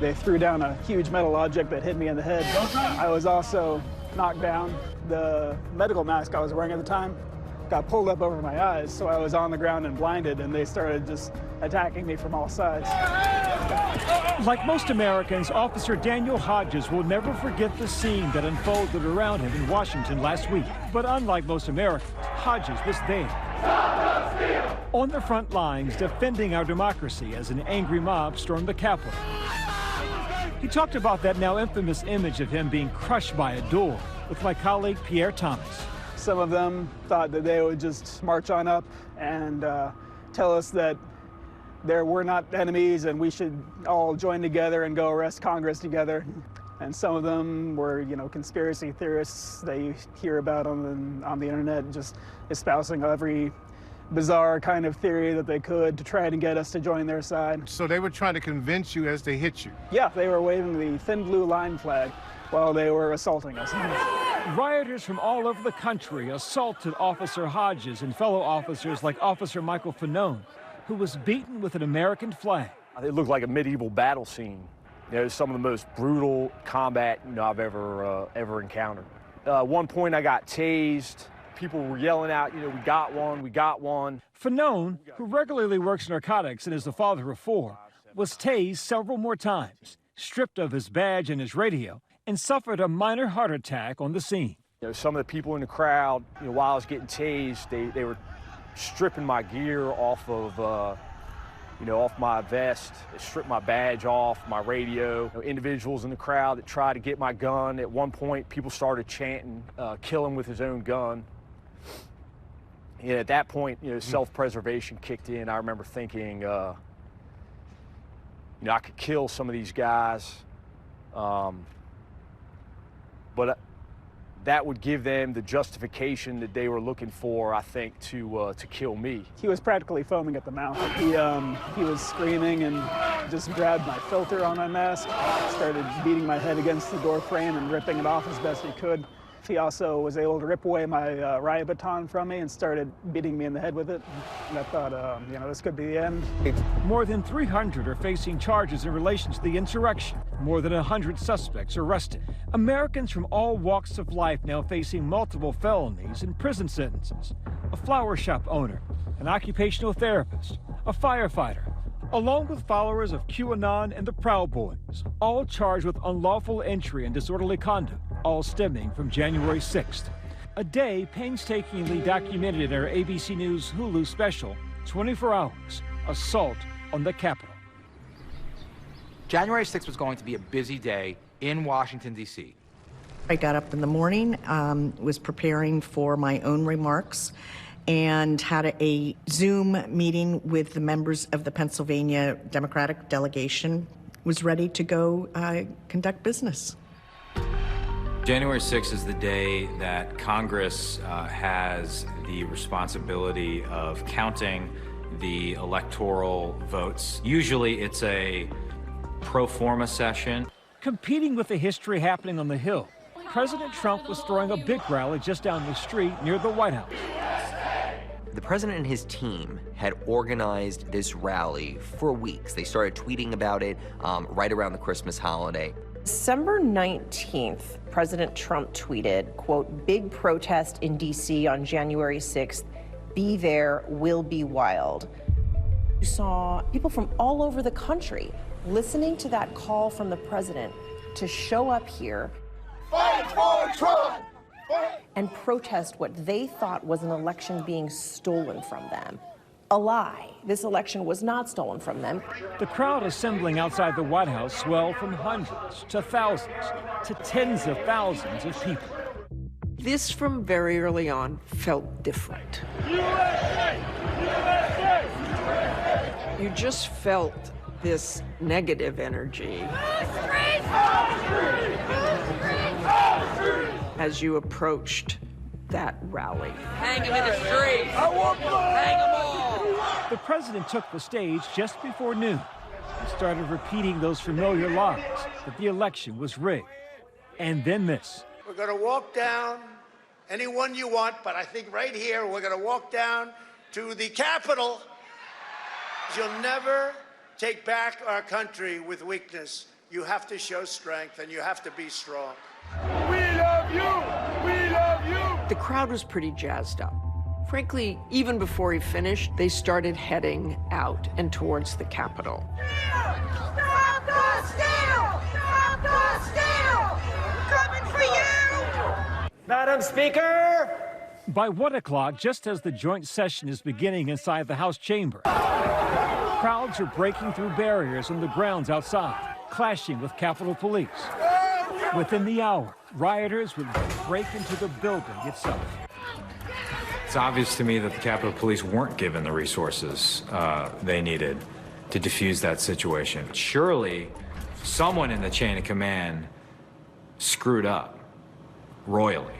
They threw down a huge metal object that hit me in the head. I was also knocked down. The medical mask I was wearing at the time got pulled up over my eyes, so I was on the ground and blinded, and they started just attacking me from all sides. Like most Americans, Officer Daniel Hodges will never forget the scene that unfolded around him in Washington last week. But unlike most Americans, Hodges was there, on the front lines, defending our democracy as an angry mob stormed the Capitol. He talked about that now infamous image of him being crushed by a door with my colleague Pierre Thomas. Some of them thought that they would just march on up and tell us that we're not enemies and we should all join together and go arrest Congress together. And some of them were, conspiracy theorists that you hear about on the internet, just espousing every bizarre kind of theory that they could to try to get us to join their side. So they were trying to convince you as they hit you? Yeah, they were waving the thin blue line flag while they were assaulting us. Rioters from all over the country assaulted Officer Hodges and fellow officers like Officer Michael Fanone, who was beaten with an American flag. It looked like a medieval battle scene. Some of the most brutal combat I've ever encountered. At one point I got tased. People were yelling out, we got one, we got one. Fanone, who regularly works narcotics and is the father of 4, was tased several more times, stripped of his badge and his radio, and suffered a minor heart attack on the scene. Some of the people in the crowd, while I was getting tased, they were stripping my gear off of, off my vest. They stripped my badge off, my radio. Individuals in the crowd that tried to get my gun. At one point, people started chanting, kill him with his own gun. And at that point, self-preservation kicked in. I remember thinking, I could kill some of these guys. But that would give them the justification that they were looking for, I think, to kill me. He was practically foaming at the mouth. He was screaming and just grabbed my filter on my mask, started beating my head against the door frame and ripping it off as best he could. He also was able to rip away my riot baton from me and started beating me in the head with it. And I thought, this could be the end. More than 300 are facing charges in relation to the insurrection. More than 100 suspects arrested. Americans from all walks of life now facing multiple felonies and prison sentences. A flower shop owner, an occupational therapist, a firefighter, along with followers of QAnon and the Proud Boys, all charged with unlawful entry and disorderly conduct, all stemming from January 6th. A day painstakingly documented in our ABC News Hulu special, 24 Hours, Assault on the Capitol. January 6th was going to be a busy day in Washington, D.C. I got up in the morning, was preparing for my own remarks, and had a Zoom meeting with the members of the Pennsylvania Democratic delegation. Was ready to go conduct business. January 6th is the day that Congress has the responsibility of counting the electoral votes. Usually it's a pro forma session. Competing with the history happening on the Hill, President Trump was throwing a big rally just down the street near the White House. The president and his team had organized this rally for weeks. They started tweeting about it right around the Christmas holiday. December 19th, President Trump tweeted, quote, "Big protest in D.C. on January 6th. Be there, will be wild." You saw people from all over the country listening to that call from the president to show up here. Fight for Trump! And protest what they thought was an election being stolen from them. A lie. This election was not stolen from them. The crowd assembling outside the White House swelled from hundreds to thousands to tens of thousands of people. This, from very early on, felt different. USA! USA! You just felt this negative energy as you approached that rally. Hang him in the streets! I want blood! Hang them all! The president took the stage just before noon and started repeating those familiar lies that the election was rigged. And then this. We're going to walk down anyone you want, but I think right here we're going to walk down to the Capitol. You'll never take back our country with weakness. you have to show strength and you have to be strong. We love you! We love you! The crowd was pretty jazzed up. Frankly, even before he finished, they started heading out and towards the Capitol. Stop the steal! Stop the steal! Coming for you! Madam Speaker! By 1 o'clock, just as the joint session is beginning inside the House chamber, crowds are breaking through barriers on the grounds outside, clashing with Capitol Police. Within the hour, rioters would break into the building itself. It's obvious to me that the Capitol Police weren't given the resources they needed to defuse that situation. Surely, someone in the chain of command screwed up royally.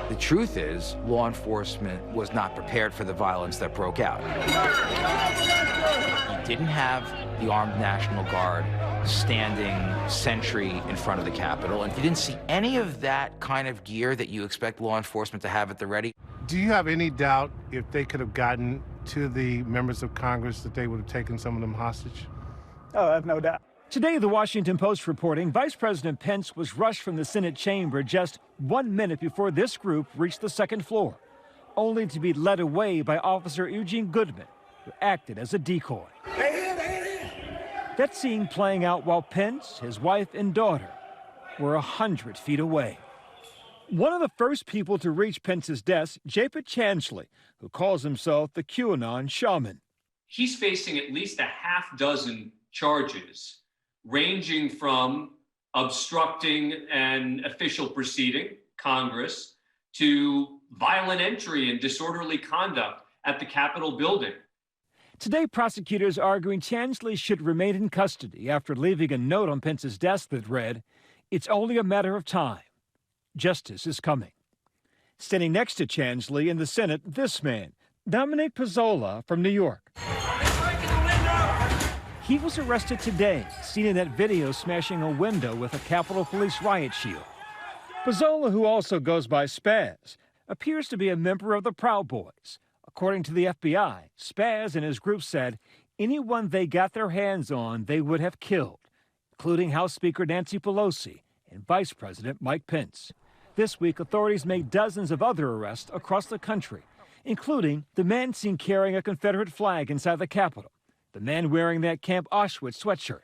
The truth is, law enforcement was not prepared for the violence that broke out. You didn't have the armed National Guard standing sentry in front of the Capitol, and you didn't see any of that kind of gear that you expect law enforcement to have at the ready. Do you have any doubt if they could have gotten to the members of Congress that they would have taken some of them hostage? Oh, I have no doubt. Today, the Washington Post reporting Vice President Pence was rushed from the Senate chamber just 1 minute before this group reached the second floor, only to be led away by Officer Eugene Goodman, who acted as a decoy. That scene playing out while Pence, his wife, and daughter were 100 feet away. One of the first people to reach Pence's desk, Japet Chansley, who calls himself the QAnon shaman. He's facing at least a half dozen charges, ranging from obstructing an official proceeding, Congress, to violent entry and disorderly conduct at the Capitol building. Today, prosecutors arguing Chansley should remain in custody after leaving a note on Pence's desk that read, "It's only a matter of time. Justice is coming." Standing next to Chansley in the Senate, this man, Dominic Pezzola from New York. He was arrested today, seen in that video smashing a window with a Capitol Police riot shield. Pezzola, who also goes by Spaz, appears to be a member of the Proud Boys. According to the FBI, Spaz and his group said anyone they got their hands on they would have killed, including House Speaker Nancy Pelosi and Vice President Mike Pence. This week, authorities made dozens of other arrests across the country, including the man seen carrying a Confederate flag inside the Capitol, the man wearing that Camp Auschwitz sweatshirt,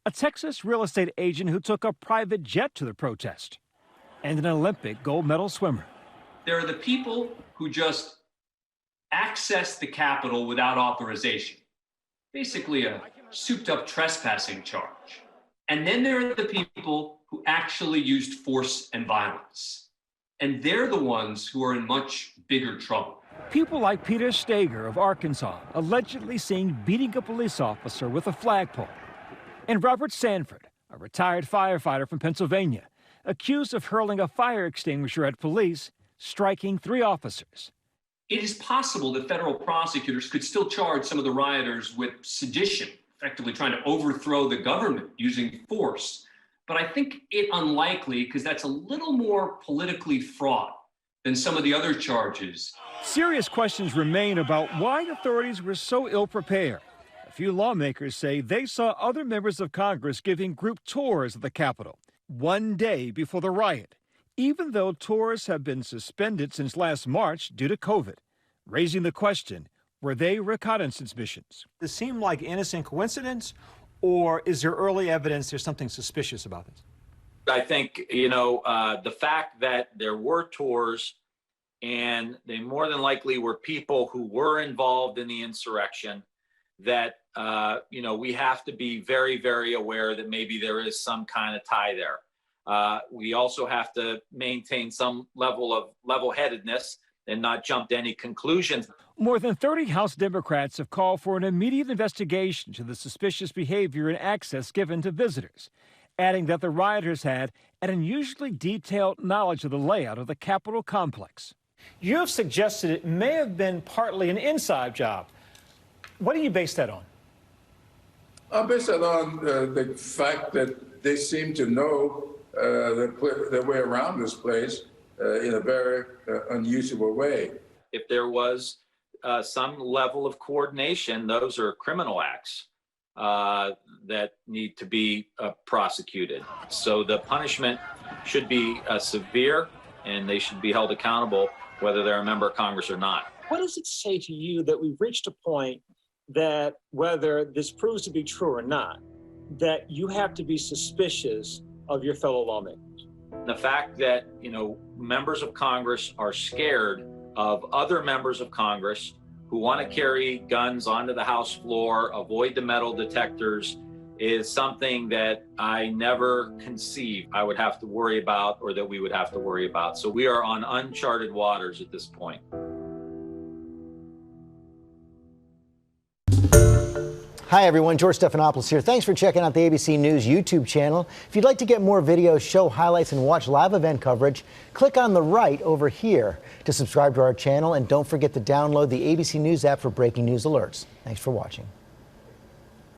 a Texas real estate agent who took a private jet to the protest, and an Olympic gold medal swimmer. There are the people who just access the Capitol without authorization, basically a souped-up trespassing charge. And then there are the people who actually used force and violence. And they're the ones who are in much bigger trouble. People like Peter Stager of Arkansas, allegedly seen beating a police officer with a flagpole. And Robert Sanford, a retired firefighter from Pennsylvania, accused of hurling a fire extinguisher at police, striking 3 officers. It is possible that federal prosecutors could still charge some of the rioters with sedition, effectively trying to overthrow the government using force. But I think it unlikely because that's a little more politically fraught than some of the other charges. Serious questions remain about why authorities were so ill-prepared. A few lawmakers say they saw other members of Congress giving group tours of the Capitol 1 day before the riot, even though tours have been suspended since last March due to COVID, raising the question, were they reconnaissance missions? Does it seem like innocent coincidence, or is there early evidence there's something suspicious about this? I think, the fact that there were tours and they more than likely were people who were involved in the insurrection, that, we have to be very, very aware that maybe there is some kind of tie there. We also have to maintain some level of level-headedness and not jump to any conclusions. More than 30 House Democrats have called for an immediate investigation to the suspicious behavior and access given to visitors, adding that the rioters had an unusually detailed knowledge of the layout of the Capitol complex. You have suggested it may have been partly an inside job. What do you base that on? I base that on the fact that they seem to know their way around this place in a very unusual way. If there was some level of coordination, those are criminal acts. that need to be prosecuted. So the punishment should be severe, and they should be held accountable whether they're a member of Congress or not. What does it say to you that we've reached a point that whether this proves to be true or not, that you have to be suspicious of your fellow lawmakers? The fact that, members of Congress are scared of other members of Congress who want to carry guns onto the House floor, avoid the metal detectors, is something that I never conceived I would have to worry about, or that we would have to worry about. So we are on uncharted waters at this point. Hi everyone, George Stephanopoulos here. Thanks for checking out the ABC News YouTube channel. If you'd like to get more videos, show highlights, and watch live event coverage, click on the right over here to subscribe to our channel, and don't forget to download the ABC News app for breaking news alerts. Thanks for watching.